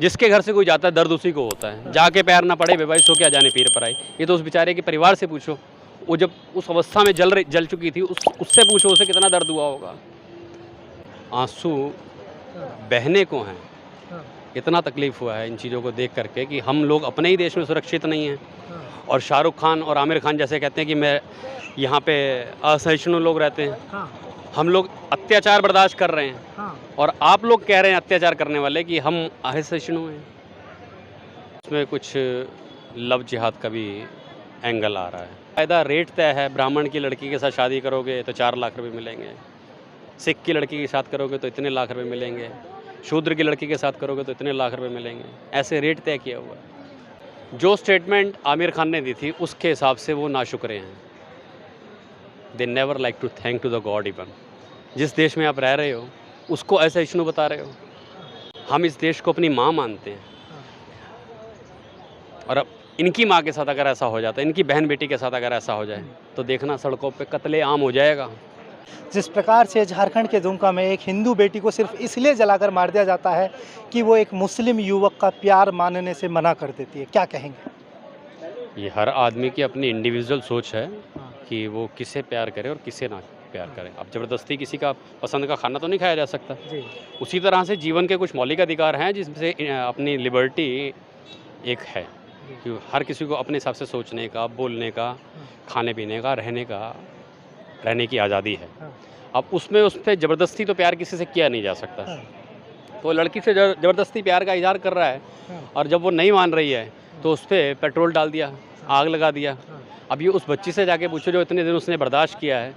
जिसके घर से कोई जाता है दर्द उसी को होता है। जाके पैर ना पड़े बेभाई सो क्या जाने पीर पर आई। ये तो उस बेचारे के परिवार से पूछो, वो जब उस अवस्था में जल चुकी थी उससे पूछो उसे कितना दर्द हुआ होगा। आंसू बहने को हैं, इतना तकलीफ़ हुआ है इन चीज़ों को देख करके कि हम लोग अपने ही देश में सुरक्षित नहीं हैं। और शाहरुख खान और आमिर खान जैसे कहते हैं कि मैं यहाँ पे असहिष्णु लोग रहते हैं, हम लोग अत्याचार बर्दाश्त कर रहे हैं और आप लोग कह रहे हैं अत्याचार करने वाले कि हम असहिष्णु हैं। इसमें कुछ लव जिहाद का भी एंगल आ रहा है। कायदा रेट तय है, ब्राह्मण की लड़की के साथ शादी करोगे तो 4 लाख रुपए मिलेंगे, सिख की लड़की के साथ करोगे तो इतने लाख रुपए मिलेंगे, शूद्र की लड़की के साथ करोगे तो इतने लाख रुपए मिलेंगे। ऐसे रेट तय किया हुआ है। जो स्टेटमेंट आमिर खान ने दी थी उसके हिसाब से वो नाशुक्रे हैं। They never like to thank to the God even. जिस देश में आप रह रहे हो उसको ऐसा इश्यू बता रहे हो। हम इस देश को अपनी माँ मानते हैं और अब इनकी माँ के साथ अगर ऐसा हो जाता है, इनकी बहन बेटी के साथ अगर ऐसा हो जाए तो देखना सड़कों पे कत्ले आम हो जाएगा। जिस प्रकार से झारखंड के दुमका में एक हिंदू बेटी को सिर्फ इसलिए जलाकर मार दिया जाता है कि वो एक मुस्लिम युवक का प्यार मानने से मना कर देती है, क्या कहेंगे? ये हर आदमी की अपनी इंडिविजुअल सोच है कि वो किसे प्यार करे और किसे ना प्यार करे। अब ज़बरदस्ती किसी का पसंद का खाना तो नहीं खाया जा सकता। उसी तरह से जीवन के कुछ मौलिक अधिकार हैं जिसमें से अपनी लिबर्टी एक है कि हर किसी को अपने हिसाब से सोचने का, बोलने का, खाने पीने का, रहने की आज़ादी है। अब उसमें उस पर ज़बरदस्ती तो प्यार किसी से किया नहीं जा सकता। तो लड़की से ज़बरदस्ती प्यार का इजहार कर रहा है और जब वो नहीं मान रही है तो उस पर पेट्रोल डाल दिया, आग लगा दिया। अब ये उस बच्ची से जाके पूछो जो इतने दिन उसने बर्दाश्त किया है।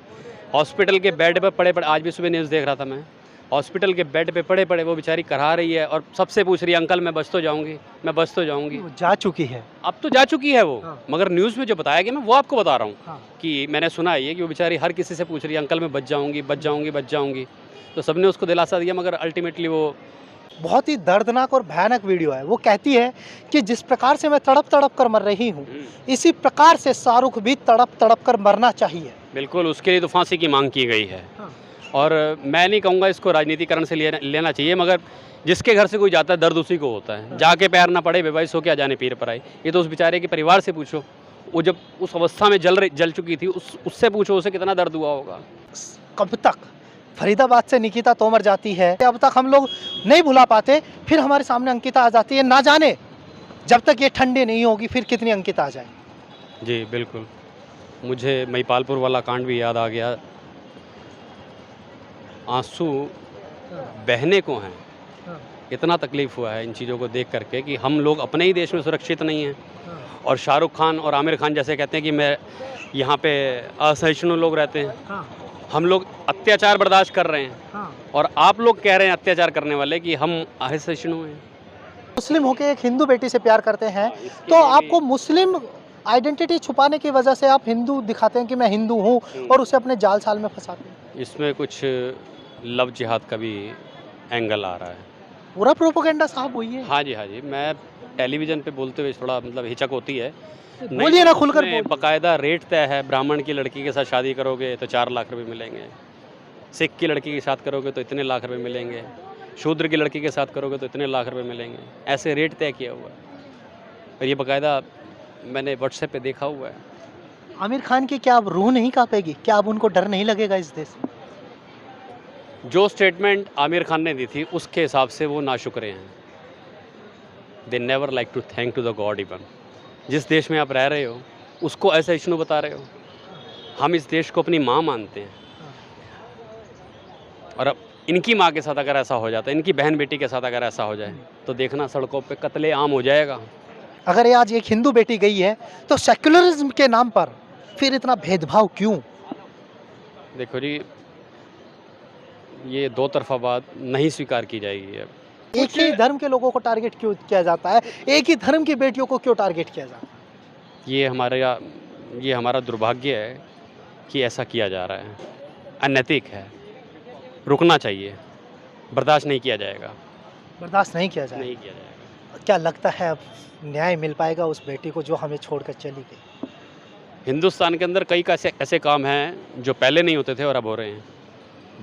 हॉस्पिटल के बेड पर पड़े, आज भी सुबह न्यूज़ देख रहा था मैं, हॉस्पिटल के बेड पे पड़े वो बेचारी करा रही है और सबसे पूछ रही है अंकल मैं बच तो जाऊंगी, मैं बच तो जाऊंगी। जा चुकी है, अब तो जा चुकी है वो। मगर न्यूज़ में जो बताया गया मैं वो आपको बता रहा हूँ कि मैंने सुना है ये कि वो बेचारी हर किसी से पूछ रही है अंकल मैं बच जाऊंगी, बच जाऊंगी, बच जाऊंगी। तो सबने उसको दिलासा दिया मगर अल्टीमेटली वो बहुत ही दर्दनाक और भयानक वीडियो है। वो कहती है कि जिस प्रकार से मैं तड़प कर मर रही हूँ इसी प्रकार से शाहरुख भी तड़प कर मरना चाहिए। बिल्कुल, उसके लिए तो फांसी की मांग की गई है। और मैं नहीं कहूँगा इसको राजनीतिकरण से लेना चाहिए, मगर जिसके घर से कोई जाता है दर्द उसी को होता है। जाके पैर ना पड़े बेभाई सो क्या जाने पीर पर आई। ये तो उस बेचारे के परिवार से पूछो, वो जब उस अवस्था में जल चुकी थी उससे पूछो उसे कितना दर्द हुआ होगा। कब तक फरीदाबाद से निकिता तोमर जाती है, अब तक हम लोग नहीं भुला पाते, फिर हमारे सामने अंकिता आ जाती है। ना जाने जब तक ये ठंडी नहीं होगी फिर कितनी अंकिता आ जाए। जी बिल्कुल, मुझे महिपालपुर वाला कांड भी याद आ गया। आंसू बहने को हैं, इतना तकलीफ़ हुआ है इन चीज़ों को देख करके कि हम लोग अपने ही देश में सुरक्षित नहीं हैं। और शाहरुख खान और आमिर खान जैसे कहते हैं कि मैं यहाँ पे असहिष्णु लोग रहते हैं, हम लोग अत्याचार बर्दाश्त कर रहे हैं और आप लोग कह रहे हैं अत्याचार करने वाले कि हम असहिष्णु हैं। मुस्लिम होके एक हिंदू बेटी से प्यार करते हैं तो आपको मुस्लिम आइडेंटिटी छुपाने की वजह से आप हिंदू दिखाते हैं कि मैं हिंदू हूँ और उसे अपने जाल साल में फंसाते हैं। इसमें कुछ लव जिहाद का भी एंगल आ रहा है। पूरा प्रोपेगेंडा साहब वही है। हाँ जी, मैं टेलीविज़न पे बोलते हुए थोड़ा मतलब हिचक होती है। बोलिए ना खुलकर बोलिए। बाकायदा रेट तय है, ब्राह्मण की लड़की के साथ शादी करोगे तो 4 लाख रुपए मिलेंगे, सिख की लड़की के साथ करोगे तो इतने लाख रुपए मिलेंगे, शूद्र की लड़की के साथ करोगे तो इतने लाख रुपए मिलेंगे। ऐसे रेट तय किया हुआ है और ये बाकायदा मैंने व्हाट्सएप पे देखा हुआ है। आमिर खान की क्या अब रूह नहीं कांपेगी? क्या अब उनको डर नहीं लगेगा इस देश में? जो स्टेटमेंट आमिर खान ने दी थी उसके हिसाब से वो नाशुक्रे हैं। They never like to thank to the God even. जिस देश में आप रह रहे हो उसको ऐसा इश्यू बता रहे हो। हम इस देश को अपनी माँ मानते हैं और अब इनकी माँ के साथ अगर ऐसा हो जाता है, इनकी बहन बेटी के साथ अगर ऐसा हो जाए तो देखना सड़कों पे कत्ले आम हो जाएगा। अगर ये आज एक हिंदू बेटी गई है तो सेक्युलरिज्म के नाम पर फिर इतना भेदभाव क्यों? देखो जी, ये दो तरफा बात नहीं स्वीकार की जाएगी। अब एक ही धर्म के लोगों को टारगेट क्यों किया जाता है? एक ही धर्म की बेटियों को क्यों टारगेट किया जाता है? ये हमारा दुर्भाग्य है कि ऐसा किया जा रहा है। अनैतिक है, रुकना चाहिए, बर्दाश्त नहीं किया जाएगा। बर्दाश्त नहीं किया जाएगा। नहीं किया जाएगा। क्या लगता है अब न्याय मिल पाएगा उस बेटी को जो हमें छोड़कर चली गई? हिंदुस्तान के अंदर कई ऐसे काम हैं जो पहले नहीं होते थे और अब हो रहे हैं।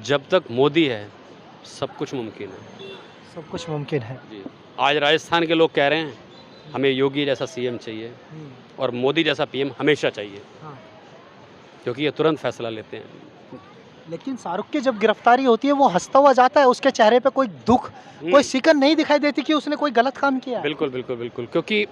जब तक मोदी है सब कुछ मुमकिन है। सब कुछ मुमकिन है। जी, आज राजस्थान के लोग कह रहे हैं हमें योगी जैसा सीएम चाहिए और मोदी जैसा पीएम हमेशा चाहिए, हाँ। क्योंकि ये तुरंत फैसला लेते हैं। लेकिन शाहरुख की जब गिरफ्तारी होती है वो हंसता हुआ जाता है, उसके चेहरे पे कोई दुख, कोई शिकन नहीं दिखाई देती कि उसने कोई गलत काम किया है। बिल्कुल बिल्कुल बिल्कुल, क्योंकि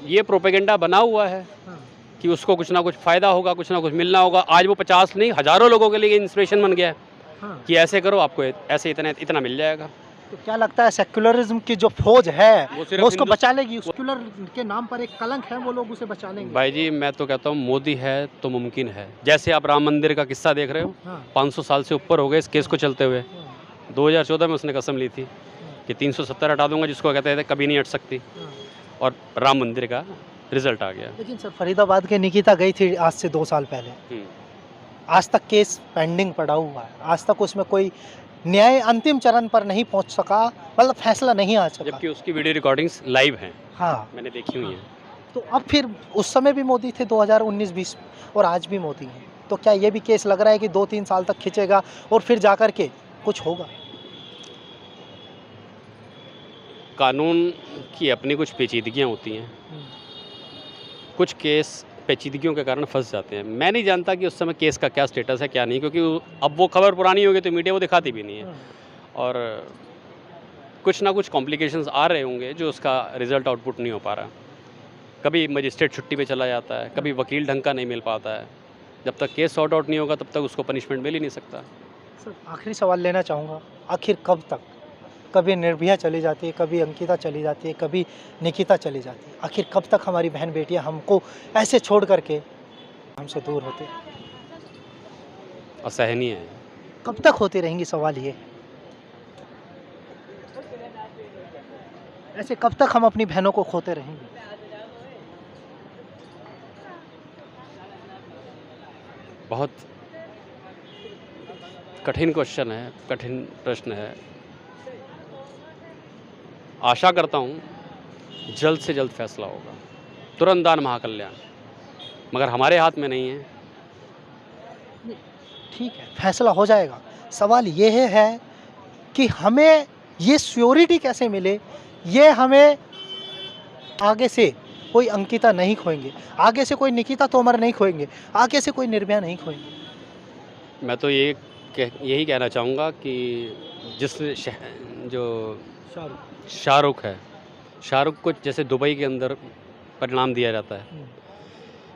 ये प्रोपेगेंडा बना हुआ है हाँ। कि उसको कुछ ना कुछ फ़ायदा होगा, कुछ ना कुछ मिलना होगा। आज वो 50 नहीं हज़ारों लोगों के लिए इंस्पिरेशन बन गया है हाँ। कि ऐसे करो, आपको ऐसे इतना मिल जाएगा। तो क्या लगता है सेक्युलरिज्म की जो फौज है वो सिर्फ वो उसको हिंदू- बचा लेगी? सेक्युलर के नाम पर एक कलंक है, वो लोग उसे बचा लेंगे। भाई जी, मैं तो कहता हूँ मोदी है तो मुमकिन है। जैसे आप राम मंदिर का किस्सा देख रहे हो, हाँ। 500 साल से ऊपर हो गए इस केस को चलते हुए। 2014 में उसने कसम ली थी कि 370 हटा दूंगा, जिसको कहते थे कभी नहीं हट सकती, हाँ। और राम मंदिर का रिजल्ट आ गया। लेकिन सर फरीदाबाद के निकिता गई थी आज से 2 साल पहले, आज तक केस पेंडिंग पड़ा हुआ है, आज तक उसमें कोई न्याय अंतिम चरण पर नहीं पहुंच सका, मतलब फैसला नहीं आ सका। जबकि उसकी वीडियो रिकॉर्डिंग्स लाइव हैं, हाँ। मैंने देखी हुई हैं। तो अब फिर उस समय भी मोदी थे 2019-20 और आज भी मोदी हैं, तो क्या ये भी केस लग रहा है कि 2-3 साल तक खिंचेगा और फिर जाकर के कुछ होगा? कानून की अपनी कुछ पेचीदगियाँ होती हैं, कुछ केस पेचीदगियों के कारण फंस जाते हैं। मैं नहीं जानता कि उस समय केस का क्या स्टेटस है क्या नहीं, क्योंकि अब वो खबर पुरानी हो गई तो मीडिया वो दिखाती भी नहीं है, और कुछ ना कुछ कॉम्प्लिकेशंस आ रहे होंगे जो उसका रिज़ल्ट आउटपुट नहीं हो पा रहा। कभी मजिस्ट्रेट छुट्टी पे चला जाता है, कभी वकील ढंग का नहीं मिल पाता है। जब तक केस सॉर्ट आउट नहीं होगा तब तक उसको पनिशमेंट मिल ही नहीं सकता। सर आखिरी सवाल लेना चाहूँगा, आखिर कब तक? कभी निर्भया चली जाती है, कभी अंकिता चली जाती है, कभी निकिता चली जाती है, आखिर कब तक हमारी बहन बेटियां हमको ऐसे छोड़ करके हमसे दूर होती हैं? असहनीय है। कब तक होती रहेंगी, सवाल ये है। ऐसे कब तक हम अपनी बहनों को खोते रहेंगे? बहुत कठिन क्वेश्चन है, कठिन प्रश्न है। आशा करता हूँ जल्द से जल्द फैसला होगा, तुरंत दान महाकल्याण, मगर हमारे हाथ में नहीं है। ठीक है, फैसला हो जाएगा। सवाल ये है कि हमें ये श्योरिटी कैसे मिले, ये हमें आगे से कोई अंकिता नहीं खोएंगे, आगे से कोई निकिता तोमर नहीं खोएंगे, आगे से कोई निर्भया नहीं खोएंगे। मैं तो यही कहना चाहूँगा कि जो शाहरुख है, शाहरुख को जैसे दुबई के अंदर परिणाम दिया जाता है,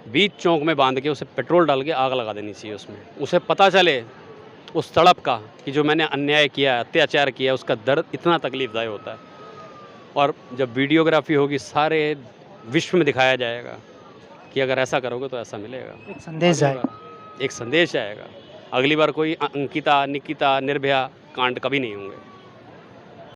बीच चौक में बांध के उसे पेट्रोल डाल के आग लगा देनी चाहिए उसमें। उसे पता चले उस तड़प का कि जो मैंने अन्याय किया, अत्याचार किया, उसका दर्द इतना तकलीफदायक होता है। और जब वीडियोग्राफी होगी सारे विश्व में दिखाया जाएगा कि अगर ऐसा करोगे तो ऐसा मिलेगा। एक संदेश जाएगा, एक संदेश आएगा। अगली बार कोई अंकिता, निकिता, निर्भया कांड कभी नहीं होंगे।